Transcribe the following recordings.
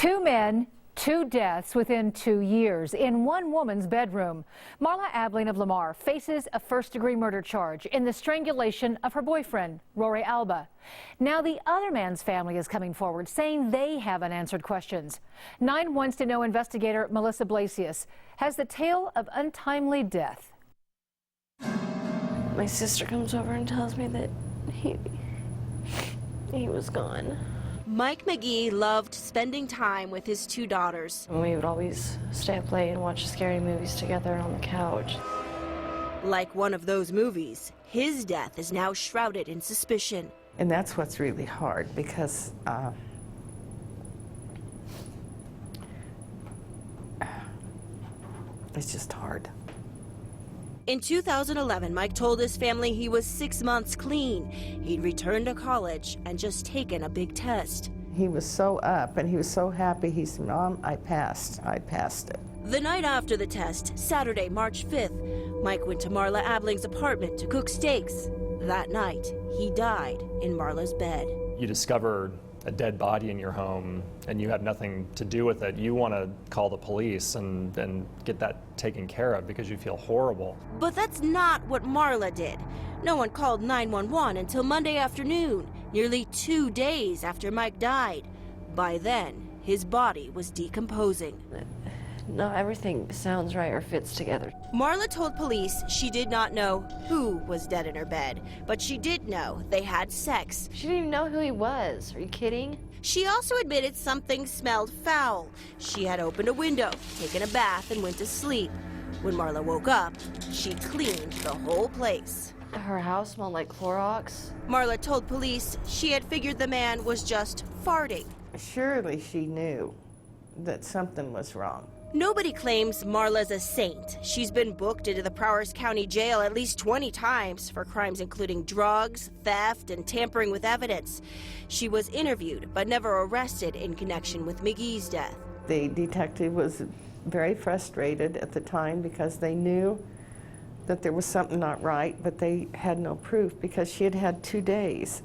Two men, two deaths within 2 years in one woman's bedroom. Marla Abling of Lamar faces a first-degree murder charge in the strangulation of her boyfriend, Rory Alba. Now the other man's family is coming forward saying they have unanswered questions. 9 Wants to Know investigator Melissa Blasius has the tale of untimely death. My sister comes over and tells me that he was gone. Mike McGee loved spending time with his 2 daughters. We would always stay up late and watch scary movies together on the couch. Like one of those movies, his death is now shrouded in suspicion. And that's what's really hard, because it's just hard. In 2011, Mike told his family he was 6 months clean. He'd returned to college and just taken a big test. He was so up and he was so happy. He said, "Mom, I passed it." The night after the test, Saturday, March 5th, Mike went to Marla Abling's apartment to cook steaks. That night, he died in Marla's bed. You discover a dead body in your home and you have nothing to do with it. You want to call the police and get that taken care of because you feel horrible. But that's not what Marla did. No one called 911 until Monday afternoon, nearly 2 days after Mike died. By then, his body was decomposing. Not everything sounds right or fits together. Marla told police she did not know who was dead in her bed, but she did know they had sex. She didn't even know who he was. Are you kidding? She also admitted something smelled foul. She had opened a window, taken a bath, and went to sleep. When Marla woke up, she cleaned the whole place. Her house smelled like Clorox. Marla told police she had figured the man was just farting. Surely she knew that something was wrong. Nobody claims Marla's a saint. She's been booked into the Prowers County Jail at least 20 times for crimes including drugs, theft, and tampering with evidence. She was interviewed but never arrested in connection with McGee's death. The detective was very frustrated at the time because they knew that there was something not right, but they had no proof because she had had 2 days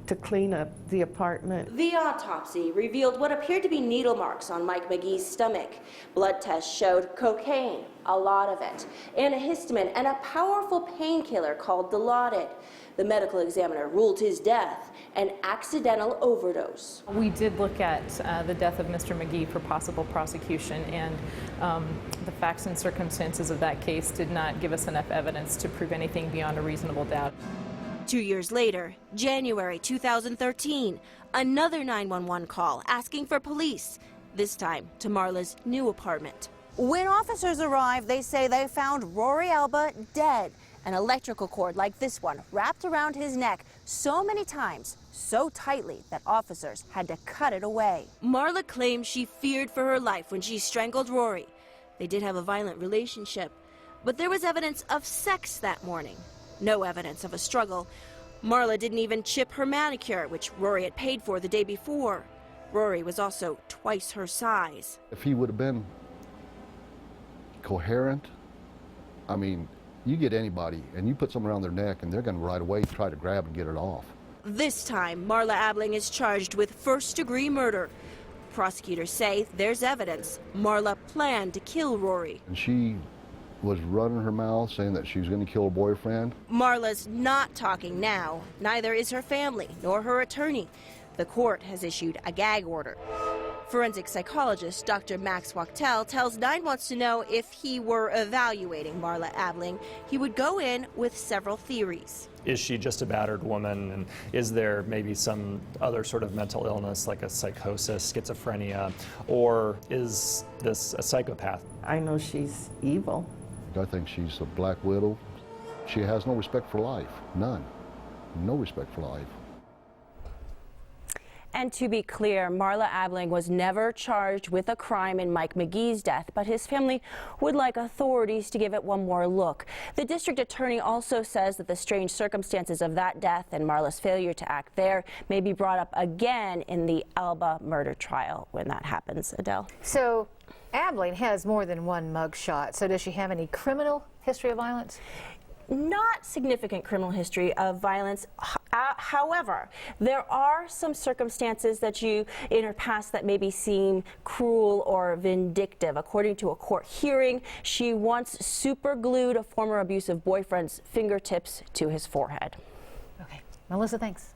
to clean up the apartment. The autopsy revealed what appeared to be needle marks on Mike McGee's stomach. Blood tests showed cocaine, a lot of it, antihistamine, and a powerful painkiller called Dilaudid. The medical examiner ruled his death an accidental overdose. We did look at the death of Mr. McGee for possible prosecution, and the facts and circumstances of that case did not give us enough evidence to prove anything beyond a reasonable doubt. 2 years later, January 2013, another 911 call asking for police, this time to Marla's new apartment. When officers arrived, they say they found Rory Alba dead. An electrical cord like this one wrapped around his neck so many times, so tightly that officers had to cut it away. Marla claims she feared for her life when she strangled Rory. They did have a violent relationship, but there was evidence of sex that morning. No evidence of a struggle. Marla didn't even chip her manicure, which Rory had paid for the day before. Rory was also twice her size. If he would have been coherent, I mean, you get anybody and you put something around their neck and they're going to right away try to grab and get it off. This time, Marla Abling is charged with first-degree murder. Prosecutors say there's evidence Marla planned to kill Rory. And she was running her mouth saying that she was going to kill her boyfriend. Marla's not talking now. Neither is her family nor her attorney. The court has issued a gag order. Forensic psychologist Dr. Max Wachtel tells 9 Wants to Know if he were evaluating Marla Abling, he would go in with several theories. Is she just a battered woman, and is there maybe some other sort of mental illness like a psychosis, schizophrenia, or is this a psychopath? I know she's evil. I think she's a black widow. She has no respect for life, none. No respect for life. And to be clear, Marla Abling was never charged with a crime in Mike McGee's death, but his family would like authorities to give it one more look. The district attorney also says that the strange circumstances of that death and Marla's failure to act there may be brought up again in the Alba murder trial when that happens. Adele. So Abling has more than one mugshot. So does she have any criminal history of violence? not significant criminal history of violence. However, there are some circumstances that in her past that maybe seem cruel or vindictive. According to a court hearing, she once superglued a former abusive boyfriend's fingertips to his forehead. Okay, Melissa, thanks.